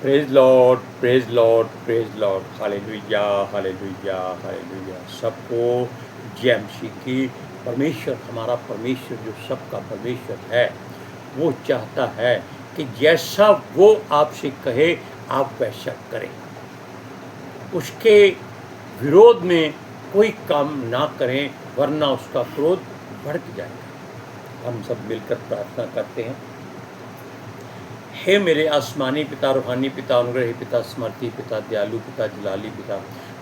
Praise Lord, praise Lord, praise Lord. Hallelujah, hallelujah, hallelujah. सबको जय मसीह की। परमेश्वर, हमारा परमेश्वर जो सबका परमेश्वर है, वो चाहता है कि जैसा वो आपसे कहे आप वैसा करें। उसके विरोध में कोई काम ना करें, वरना उसका क्रोध भड़क जाएगा। हम सब मिलकर प्रार्थना करते हैं। हे मेरे आसमानी पिता, रूहानी पिता, अनुग्रही पिता, समर्थी पिता, दयालु पिता, जलाली पिता,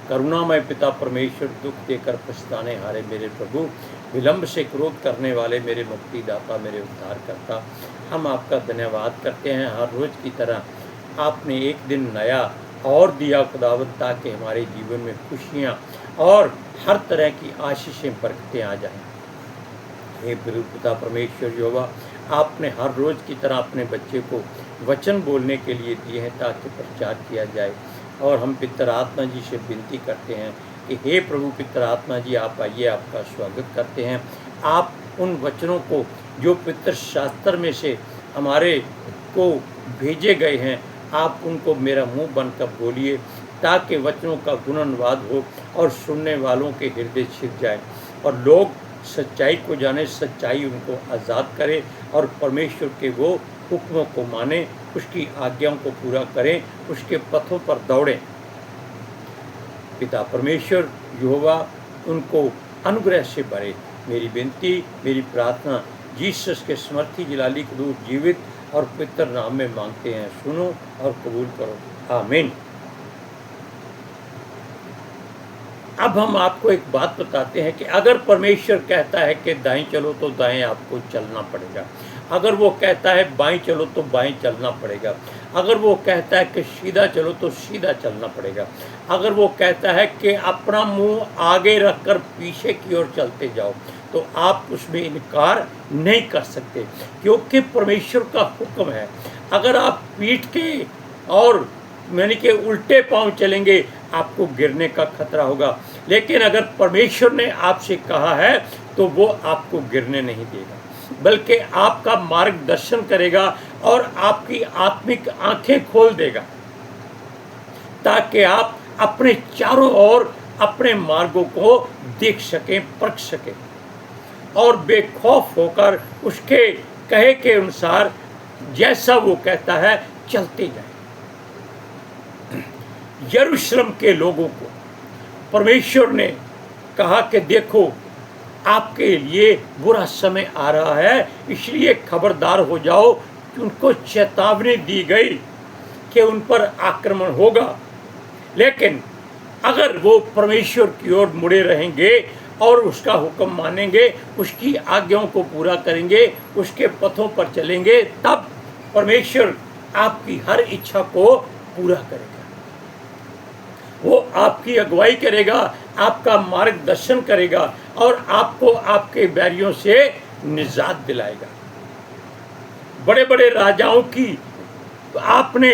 करुणामय पिता परमेश्वर, दुख देकर पछताने हारे मेरे प्रभु, विलंब से क्रोध करने वाले मेरे मुक्तिदाता, मेरे उद्धार करता, हम आपका धन्यवाद करते हैं। हर रोज़ की तरह आपने एक दिन नया और दिया खुदावंद, ताकि हमारे जीवन में खुशियाँ और हर तरह की आशीषें बरकतें आ जाएं। हे पिता परमेश्वर यहोवा, आपने हर रोज़ की तरह अपने बच्चे को वचन बोलने के लिए दिए हैं ताकि प्रचार किया जाए। और हम पितर आत्मा जी से विनती करते हैं कि हे प्रभु पितर आत्मा जी, आप आइए, आपका स्वागत करते हैं। आप उन वचनों को जो पितर शास्त्र में से हमारे को भेजे गए हैं, आप उनको मेरा मुंह बनकर बोलिए, ताकि वचनों का गुणनवाद हो और सुनने वालों के हृदय छिप जाए और लोग सच्चाई को जाने, सच्चाई उनको आज़ाद करे और परमेश्वर के वो हुक्मों को माने, उसकी आज्ञाओं को पूरा करें, उसके पथों पर दौड़ें। पिता परमेश्वर यहोवा उनको अनुग्रह से भरे। मेरी विनती, मेरी प्रार्थना जीसस के समर्थी जलाली कदूस जीवित और पवित्र नाम में मांगते हैं। सुनो और कबूल करो, आमीन। अब हम आपको एक बात बताते हैं कि अगर परमेश्वर कहता है कि दाएं चलो तो दाएं आपको चलना पड़ेगा। अगर वो कहता है बाएं चलो तो बाएं चलना पड़ेगा। अगर वो कहता है कि सीधा चलो तो सीधा चलना पड़ेगा। अगर वो कहता है कि अपना मुंह आगे रखकर पीछे की ओर चलते जाओ, तो आप उसमें इनकार नहीं कर सकते, क्योंकि परमेश्वर का हुक्म है। अगर आप पीठ के और यानी कि उल्टे पांव चलेंगे, आपको गिरने का खतरा होगा। लेकिन अगर परमेश्वर ने आपसे कहा है तो वो आपको गिरने नहीं देगा, बल्कि आपका मार्गदर्शन करेगा और आपकी आत्मिक आंखें खोल देगा, ताकि आप अपने चारों ओर अपने मार्गों को देख सकें, परख सकें और बेखौफ होकर उसके कहे के अनुसार जैसा वो कहता है चलते जाए। यरूशलेम के लोगों को परमेश्वर ने कहा कि देखो, आपके लिए बुरा समय आ रहा है, इसलिए खबरदार हो जाओ। कि उनको चेतावनी दी गई कि उन पर आक्रमण होगा, लेकिन अगर वो परमेश्वर की ओर मुड़े रहेंगे और उसका हुक्म मानेंगे, उसकी आज्ञाओं को पूरा करेंगे, उसके पथों पर चलेंगे, तब परमेश्वर आपकी हर इच्छा को पूरा करेगा। वो आपकी अगुवाई करेगा, आपका मार्गदर्शन करेगा और आपको आपके बैरियों से निजात दिलाएगा। बड़े बड़े राजाओं की आपने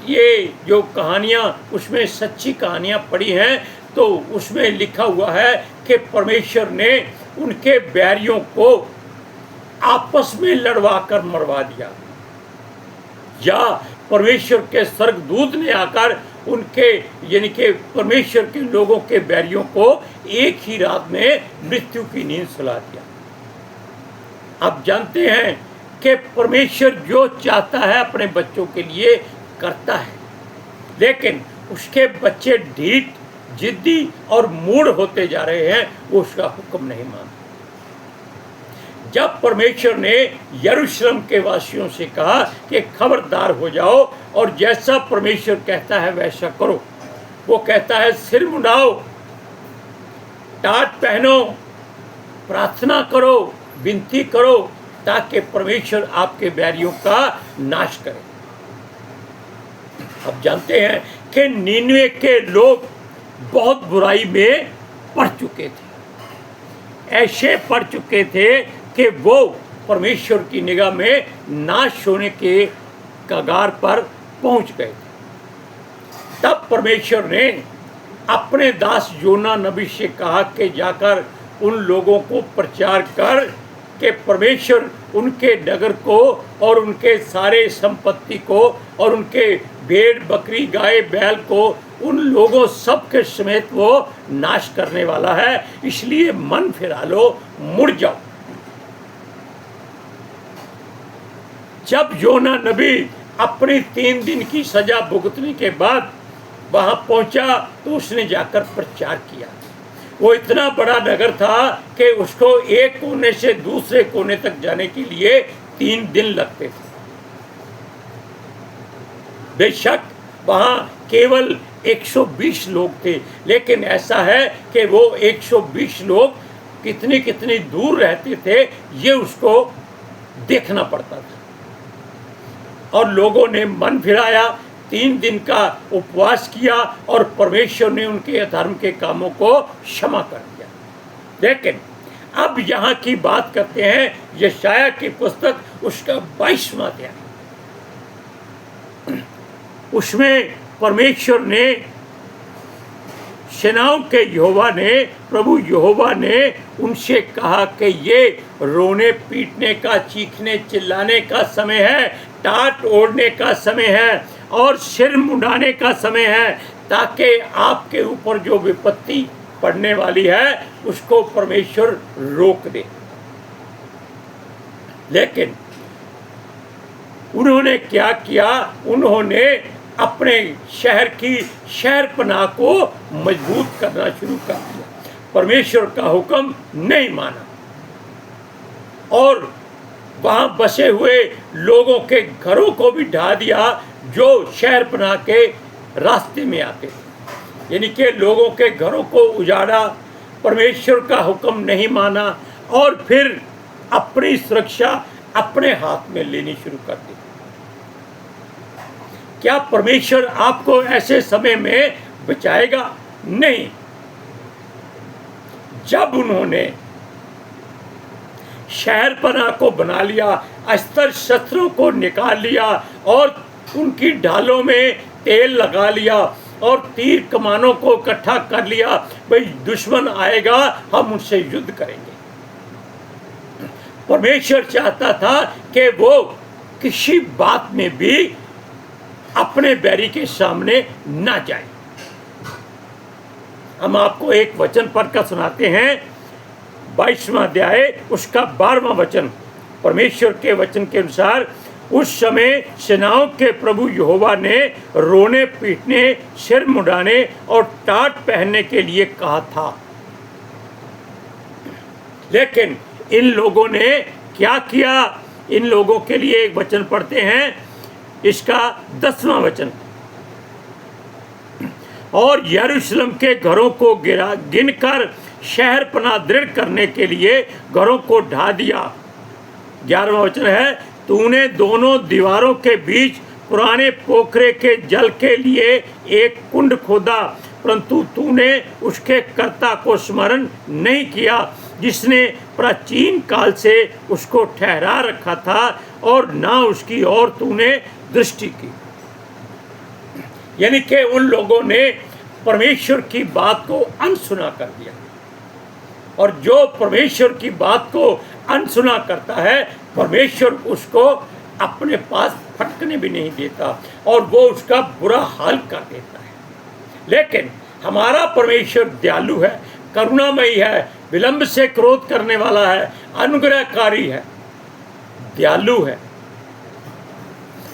ये जो कहानियाँ, उसमें सच्ची कहानियाँ पढ़ी हैं, तो उसमें लिखा हुआ है कि परमेश्वर ने उनके बैरियों को आपस में लड़वा कर मरवा दिया, या परमेश्वर के स्वर्गदूत ने आकर उनके यानी कि परमेश्वर के लोगों के बैरियों को एक ही रात में मृत्यु की नींद सुला दिया। आप जानते हैं कि परमेश्वर जो चाहता है अपने बच्चों के लिए करता है, लेकिन उसके बच्चे ढीठ, जिद्दी और मूढ़ होते जा रहे हैं, वो उसका हुक्म नहीं मानते। जब परमेश्वर ने यरूशलेम के वासियों से कहा कि खबरदार हो जाओ और जैसा परमेश्वर कहता है वैसा करो, वो कहता है सिर मुंडाओ, टाट पहनो, प्रार्थना करो, विनती करो, ताकि परमेश्वर आपके बैरियों का नाश करे। अब जानते हैं कि नीनवे के लोग बहुत बुराई में पड़ चुके थे, ऐसे पड़ चुके थे कि वो परमेश्वर की निगाह में नाश होने के कगार पर पहुंच गए थे। तब परमेश्वर ने अपने दास योना नबी से कहा कि जाकर उन लोगों को प्रचार कर कि परमेश्वर उनके नगर को और उनके सारे संपत्ति को और उनके भेड़ बकरी गाय बैल को, उन लोगों सब के समेत वो नाश करने वाला है। इसलिए मन फिरा लो, मुड़ जाओ। जब योना नबी अपनी 3 दिन की सजा भुगतने के बाद वहां पहुंचा तो उसने जाकर प्रचार किया। वो इतना बड़ा नगर था कि उसको एक कोने से दूसरे कोने तक जाने के लिए 3 दिन लगते थे। बेशक वहां केवल 120 लोग थे, लेकिन ऐसा है कि वो 120 लोग कितनी कितनी दूर रहते थे ये उसको देखना पड़ता था। और लोगों ने मन फिराया, 3 दिन का उपवास किया और परमेश्वर ने उनके अधर्म के कामों को क्षमा कर दिया। लेकिन अब यहाँ की बात करते हैं यशाया की पुस्तक, उसका 22वां अध्याय। उसमें परमेश्वर ने, सेनाओं के यहोवा ने, प्रभु यहोवा ने उनसे कहा कि ये रोने पीटने का, चीखने चिल्लाने का समय है, टाट ओढ़ने का समय है और सिर मुंडाने का समय है, ताकि आपके ऊपर जो विपत्ति पड़ने वाली है उसको परमेश्वर रोक दे। लेकिन उन्होंने क्या किया? उन्होंने अपने शहर की शहरपनाह को मजबूत करना शुरू कर दिया, परमेश्वर का हुक्म नहीं माना और वहां बसे हुए लोगों के घरों को भी ढा दिया जो शहरपनाह के रास्ते में आते थे। यानी कि लोगों के घरों को उजाड़ा, परमेश्वर का हुक्म नहीं माना और फिर अपनी सुरक्षा अपने हाथ में लेनी शुरू कर दी। क्या परमेश्वर आपको ऐसे समय में बचाएगा? नहीं। जब उन्होंने शहरपनाह को बना लिया, अस्त्र शस्त्रों को निकाल लिया और उनकी ढालों में तेल लगा लिया और तीर कमानों को इकट्ठा कर लिया, भाई दुश्मन आएगा हम उनसे युद्ध करेंगे। परमेश्वर चाहता था कि वो किसी बात में भी अपने बैरी के सामने ना जाए। हम आपको एक वचन पढ़कर सुनाते हैं, 22वां अध्याय उसका 12वां वचन। परमेश्वर के वचन के अनुसार, उस समय सेनाओं के प्रभु यहोवा ने रोने पीटने, सिर मुंडाने और टाट पहनने के लिए कहा था। लेकिन इन लोगों ने क्या किया? इन लोगों के लिए एक वचन पढ़ते हैं, इसका 10वां वचन। और यरूशलेम के घरों को गिनकर शहरपनाह दृढ़ करने के लिए घरों को ढा दिया। 11वां वचन है, तूने दोनों दीवारों के बीच पुराने पोखरे के जल के लिए एक कुंड खोदा, परंतु तूने उसके कर्ता को स्मरण नहीं किया, जिसने प्राचीन काल से उसको ठहरा रखा था, और ना उसकी ओर तूने दृष्टि की। यानी कि उन लोगों ने परमेश्वर की बात को अनसुना कर दिया, और जो परमेश्वर की बात को अनसुना करता है, परमेश्वर उसको अपने पास फटकने भी नहीं देता और वो उसका बुरा हाल कर देता है। लेकिन हमारा परमेश्वर दयालु है, करुणामयी है, विलंब से क्रोध करने वाला है, अनुग्रहकारी है, दयालु है।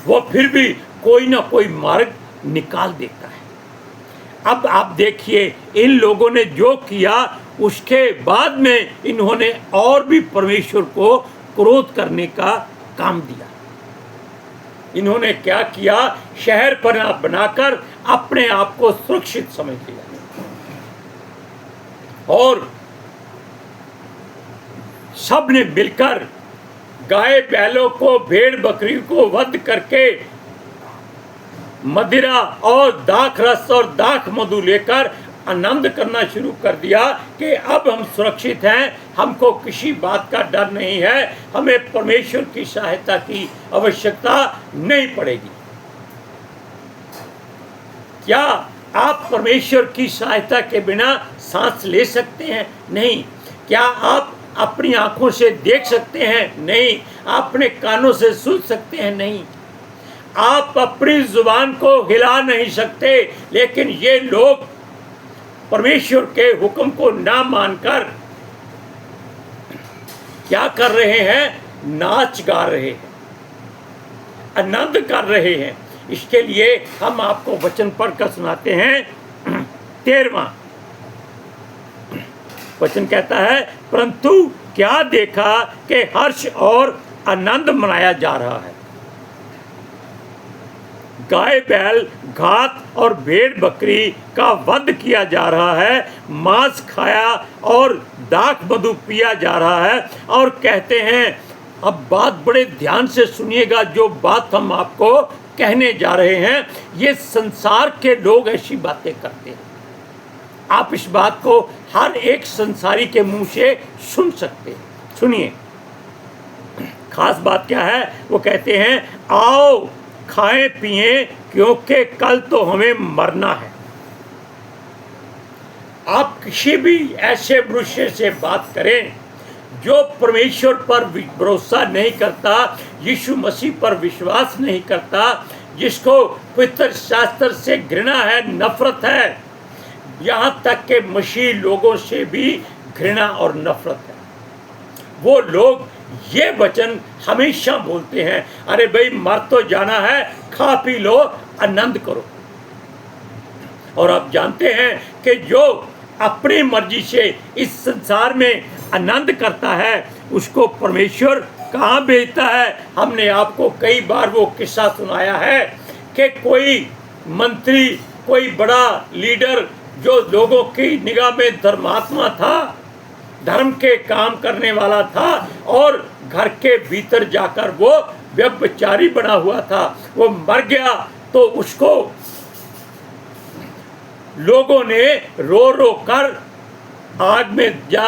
वो फिर भी कोई ना कोई मार्ग निकाल देता है। अब आप देखिए, इन लोगों ने जो किया उसके बाद में इन्होंने और भी परमेश्वर को क्रोध करने का काम दिया। इन्होंने क्या किया? शहरपनाह बनाकर अपने आप को सुरक्षित समझ लिया और सब ने मिलकर गाय बैलों को, भेड़ बकरी को वध करके मदिरा और दाख रस और दाख मधु लेकर आनंद करना शुरू कर दिया कि अब हम सुरक्षित हैं, हमको किसी बात का डर नहीं है, हमें परमेश्वर की सहायता की आवश्यकता नहीं पड़ेगी। क्या आप परमेश्वर की सहायता के बिना सांस ले सकते हैं? नहीं। क्या आप अपनी आंखों से देख सकते हैं? नहीं। अपने कानों से सुन सकते हैं? नहीं। आप अपनी जुबान को हिला नहीं सकते, लेकिन ये लोग परमेश्वर के हुक्म को ना मानकर क्या कर रहे हैं? नाच गा रहे हैं, आनंद कर रहे हैं। इसके लिए हम आपको वचन पढ़कर सुनाते हैं। 13वां वचन कहता है, परंतु क्या देखा कि हर्ष और आनंद मनाया जा रहा है, गाय बैल घात और भेड़ बकरी का वध किया जा रहा है, मांस खाया और दाख मधु पिया जा रहा है। और कहते हैं, अब बात बड़े ध्यान से सुनिएगा, जो बात हम आपको कहने जा रहे हैं, ये संसार के लोग ऐसी बातें करते हैं। आप इस बात को हर एक संसारी के मुंह से सुन सकते हैं। सुनिए, खास बात क्या है? वो कहते हैं, आओ खाएं पिएं, क्योंकि कल तो हमें मरना है। आप किसी भी ऐसे मनुष्य से बात करें जो परमेश्वर पर भरोसा नहीं करता, यीशु मसीह पर विश्वास नहीं करता, जिसको पवित्र शास्त्र से घृणा है, नफरत है, यहाँ तक के मसीह लोगों से भी घृणा और नफरत है, वो लोग ये वचन हमेशा बोलते हैं, अरे भाई मर तो जाना है, खा पी लो, आनंद करो। और आप जानते हैं कि जो अपनी मर्जी से इस संसार में आनंद करता है, उसको परमेश्वर कहाँ भेजता है? हमने आपको कई बार वो किस्सा सुनाया है कि कोई मंत्री, कोई बड़ा लीडर जो लोगों की निगाह में धर्मात्मा था, धर्म के काम करने वाला था, और घर के भीतर जाकर वो व्यभिचारी बना हुआ था, वो मर गया। तो उसको लोगों ने रो रो कर आग में या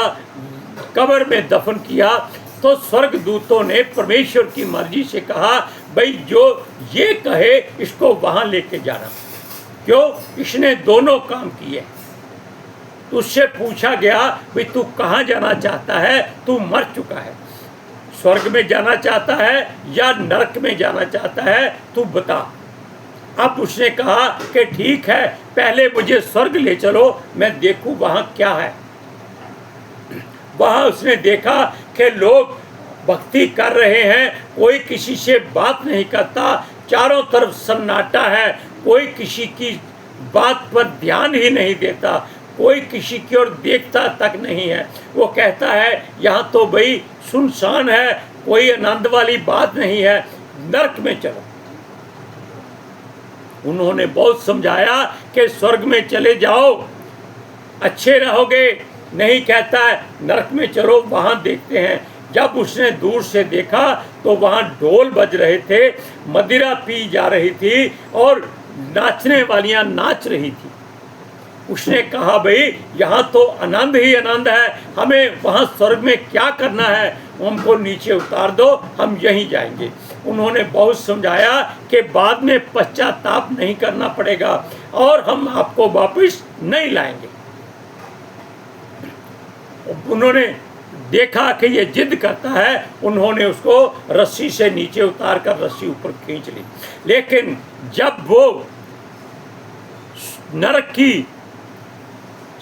कब्र में दफन किया। तो स्वर्गदूतों ने परमेश्वर की मर्जी से कहा, भाई जो ये कहे इसको वहां लेके जाना। क्यों? इसने दोनों काम किए। उससे पूछा गया, भाई तू कहाँ जाना चाहता है? तू मर चुका है, स्वर्ग में जाना चाहता है या नरक में जाना चाहता है? तू बता। अब उसने कहा कि ठीक है, पहले मुझे स्वर्ग ले चलो, मैं देखूं वहाँ क्या है। वहाँ उसने देखा कि लोग भक्ति कर रहे हैं, कोई किसी से बात नहीं करता, चारों तरफ सन्नाटा है, कोई किसी की बात पर ध्यान ही नहीं देता, कोई किसी की ओर देखता तक नहीं है। वो कहता है, यहाँ तो भाई सुनसान है, कोई आनंद वाली बात नहीं है, नरक में चलो। उन्होंने बहुत समझाया कि स्वर्ग में चले जाओ, अच्छे रहोगे। नहीं, कहता है नरक में चलो, वहाँ देखते हैं। जब उसने दूर से देखा तो वहाँ ढोल बज रहे थे, मदिरा पी जा रही थी और नाचने वालियाँ नाच रही थी। उसने कहा, भाई यहाँ तो आनंद ही आनंद है, हमें वहाँ स्वर्ग में क्या करना है? हमको नीचे उतार दो, हम यहीं जाएंगे। उन्होंने बहुत समझाया कि बाद में पश्चाताप नहीं करना पड़ेगा और हम आपको वापस नहीं लाएंगे। उन्होंने देखा कि ये जिद करता है, उन्होंने उसको रस्सी से नीचे उतार कर रस्सी ऊपर खींच ली। लेकिन जब वो नरक की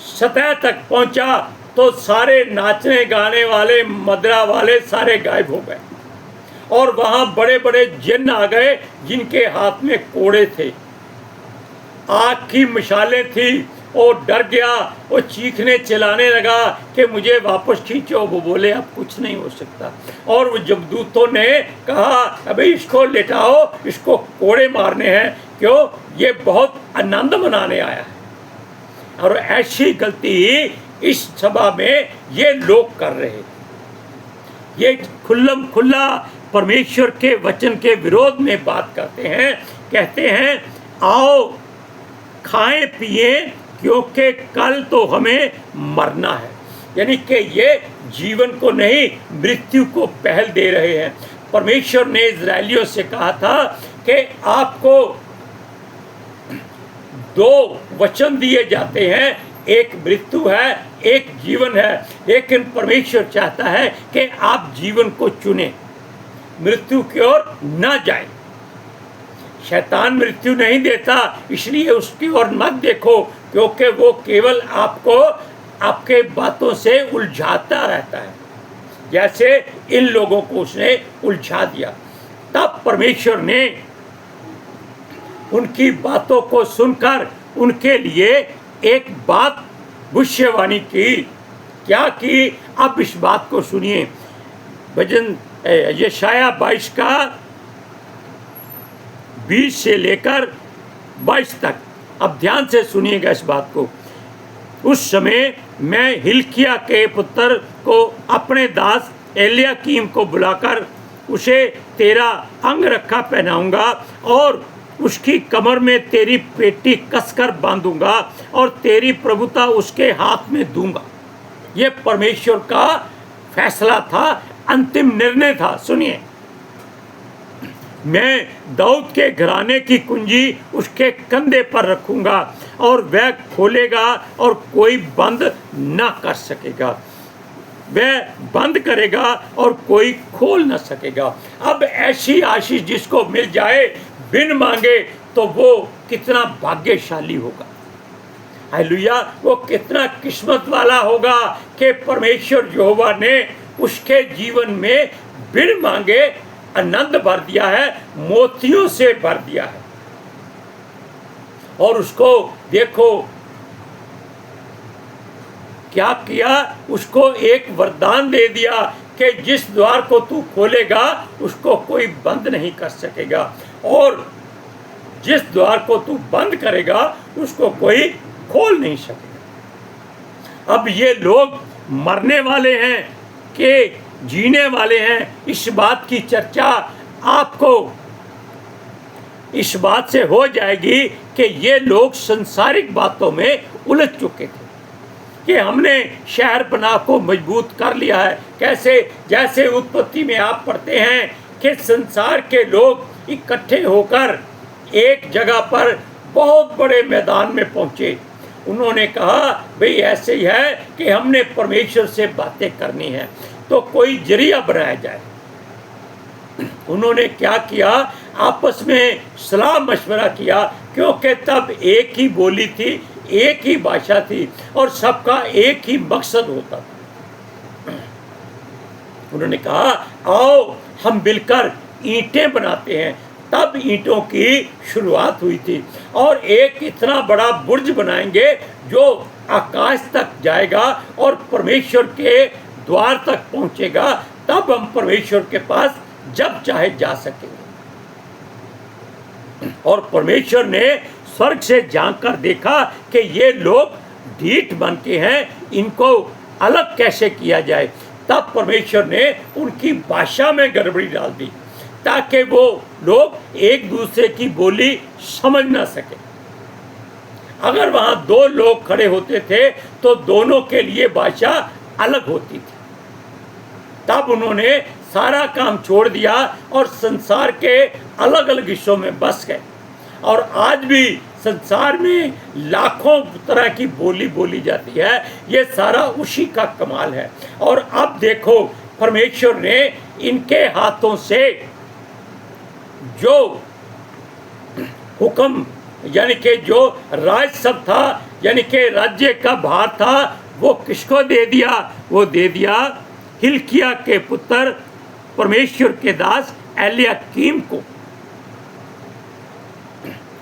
सतह तक पहुंचा तो सारे नाचने गाने वाले, मदिरा वाले सारे गायब हो गए और वहाँ बड़े बड़े जिन्न आ गए जिनके हाथ में कोड़े थे, आग की मशालें थी। वो डर गया, वो चीखने चिल्लाने लगा कि मुझे वापस खींचो। वो बोले अब कुछ नहीं हो सकता। और वो जमदूतों ने कहा, अभी इसको लेटाओ, इसको कोड़े मारने हैं। क्यों? ये बहुत आनंद मनाने आया है। और ऐसी गलती इस सभा में ये लोग कर रहे थे। ये खुल्लम खुल्ला परमेश्वर के वचन के विरोध में बात करते हैं। कहते हैं, आओ खाएं पिएं, क्योंकि कल तो हमें मरना है। यानी कि ये जीवन को नहीं, मृत्यु को पहल दे रहे हैं। परमेश्वर ने इजरायलियों से कहा था कि आपको दो वचन दिए जाते हैं, एक मृत्यु है, एक जीवन है। लेकिन परमेश्वर चाहता है कि आप जीवन को चुनें, मृत्यु की ओर न जाएं। शैतान मृत्यु नहीं देता, इसलिए उसकी ओर मत देखो, क्योंकि वो केवल आपको आपके बातों से उलझाता रहता है, जैसे इन लोगों को उसने उलझा दिया। तब परमेश्वर ने उनकी बातों को सुनकर उनके लिए एक बात भविष्यवाणी की। क्या की? अब इस बात को सुनिए, भजन यशाया 22 का 20 से लेकर 22 तक। अब ध्यान से सुनिएगा इस बात को। उस समय मैं हिल्किय्याह के पुत्र को अपने दास एलयाकीम को बुलाकर उसे तेरा अंगरखा पहनाऊंगा और उसकी कमर में तेरी पेटी कसकर बांधूंगा और तेरी प्रभुता उसके हाथ में दूंगा। ये परमेश्वर का फैसला था, अंतिम निर्णय था। सुनिए, मैं दाऊद के घराने की कुंजी उसके कंधे पर रखूंगा और वह खोलेगा और कोई बंद ना कर सकेगा, वह बंद करेगा और कोई खोल ना सकेगा। अब ऐसी आशीष जिसको मिल जाए बिन मांगे, तो वो कितना भाग्यशाली होगा। हालेलुया! वो कितना किस्मत वाला होगा कि परमेश्वर यहोवा ने उसके जीवन में बिन मांगे आनंद भर दिया है, मोतियों से भर दिया है। और उसको देखो क्या किया, उसको एक वरदान दे दिया कि जिस द्वार को तू खोलेगा उसको कोई बंद नहीं कर सकेगा, और जिस द्वार को तू बंद करेगा उसको कोई खोल नहीं सकेगा। अब ये लोग मरने वाले हैं कि जीने वाले हैं, इस बात की चर्चा आपको इस बात से हो जाएगी कि ये लोग संसारिक बातों में उलझ चुके थे कि हमने शहर बना को मजबूत कर लिया है। कैसे? जैसे उत्पत्ति में आप पढ़ते हैं कि संसार के लोग इकट्ठे होकर एक जगह पर बहुत बड़े मैदान में पहुंचे। उन्होंने कहा भाई ऐसे ही है कि हमने परमेश्वर से बातें करनी है, तो कोई जरिया बनाया जाए। उन्होंने क्या किया? आपस में सलाह मशवरा किया, क्योंकि तब एक ही बोली थी, एक ही भाषा थी और सबका एक ही मकसद होता था। उन्होंने कहा आओ हम मिलकर ईंटें बनाते हैं। तब ईंटों की शुरुआत हुई थी और एक इतना बड़ा बुर्ज बनाएंगे जो आकाश तक जाएगा और परमेश्वर के द्वार तक पहुंचेगा, तब हम परमेश्वर के पास जब चाहे जा सकेंगे। और परमेश्वर ने स्वर्ग से झांक कर देखा कि ये लोग ढीठ बन के हैं, इनको अलग कैसे किया जाए। तब परमेश्वर ने उनकी भाषा में गड़बड़ी डाल दी ताकि वो लोग एक दूसरे की बोली समझ ना सके। अगर वहाँ दो लोग खड़े होते थे तो दोनों के लिए भाषा अलग होती थी। तब उन्होंने सारा काम छोड़ दिया और संसार के अलग अलग हिस्सों में बस गए। और आज भी संसार में लाखों तरह की बोली बोली जाती है, ये सारा उसी का कमाल है। और अब देखो परमेश्वर ने इनके हाथों से जो हुक्म यानी कि जो राज सब था, यानी कि राज्य का भार था, वो किसको दे दिया? वो दे दिया हिल्किय्याह के पुत्र परमेश्वर के दास एलयाकीम को,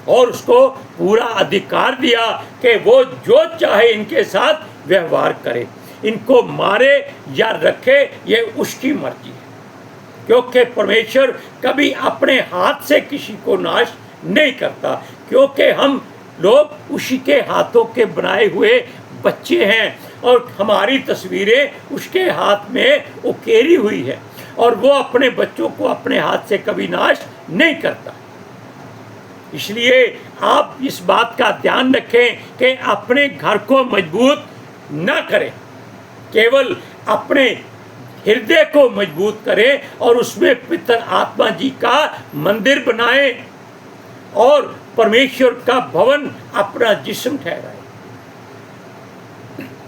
और उसको पूरा अधिकार दिया कि वो जो चाहे इनके साथ व्यवहार करे, इनको मारे या रखे, ये उसकी मर्जी है। क्योंकि परमेश्वर कभी अपने हाथ से किसी को नाश नहीं करता, क्योंकि हम लोग उसी के हाथों के बनाए हुए बच्चे हैं और हमारी तस्वीरें उसके हाथ में उकेरी हुई है, और वो अपने बच्चों को अपने हाथ से कभी नाश नहीं करता। इसलिए आप इस बात का ध्यान रखें कि अपने घर को मजबूत न करें, केवल अपने हृदय को मजबूत करें और उसमें पितर आत्मा जी का मंदिर बनाएं और परमेश्वर का भवन अपना जिस्म ठहराए,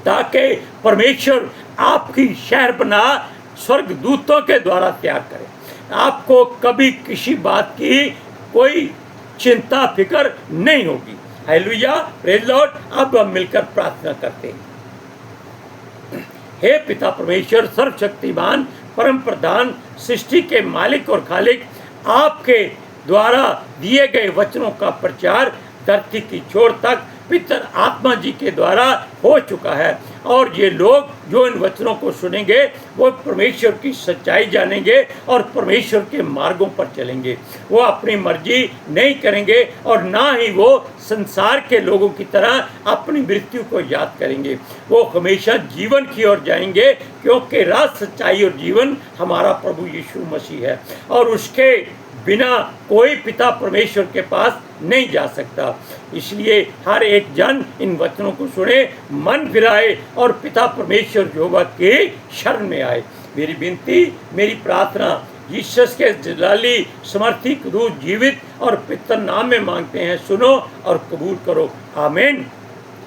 ताकि परमेश्वर आपकी शहर बना स्वर्ग दूतों के द्वारा तैयार करे। आपको कभी किसी बात की कोई चिंता फिक्र नहीं होगी। Hallelujah, praise Lord. अब हम मिलकर प्रार्थना करते हैं। हे पिता परमेश्वर सर्वशक्तिमान परम प्रधान सृष्टि के मालिक और खालिक, आपके द्वारा दिए गए वचनों का प्रचार धरती की छोर तक पितर आत्मा जी के द्वारा हो चुका है, और ये लोग जो इन वचनों को सुनेंगे वो परमेश्वर की सच्चाई जानेंगे और परमेश्वर के मार्गों पर चलेंगे। वो अपनी मर्जी नहीं करेंगे और ना ही वो संसार के लोगों की तरह अपनी मृत्यु को याद करेंगे। वो हमेशा जीवन की ओर जाएंगे, क्योंकि राह, सच्चाई और जीवन हमारा प्रभु यीशु मसीह है, और उसके बिना कोई पिता परमेश्वर के पास नहीं जा सकता। इसलिए हर एक जन इन वचनों को सुने, मन फिराए और पिता परमेश्वर यहोवा के शरण में आए। मेरी विनती, मेरी प्रार्थना यीशु के जलाली समर्थी कुदूस जीवित और पितर नाम में मांगते हैं, सुनो और कबूल करो। आमीन,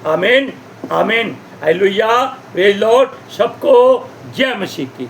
आमीन, आमीन। Hallelujah, praise Lord. सबको जय मसीह की।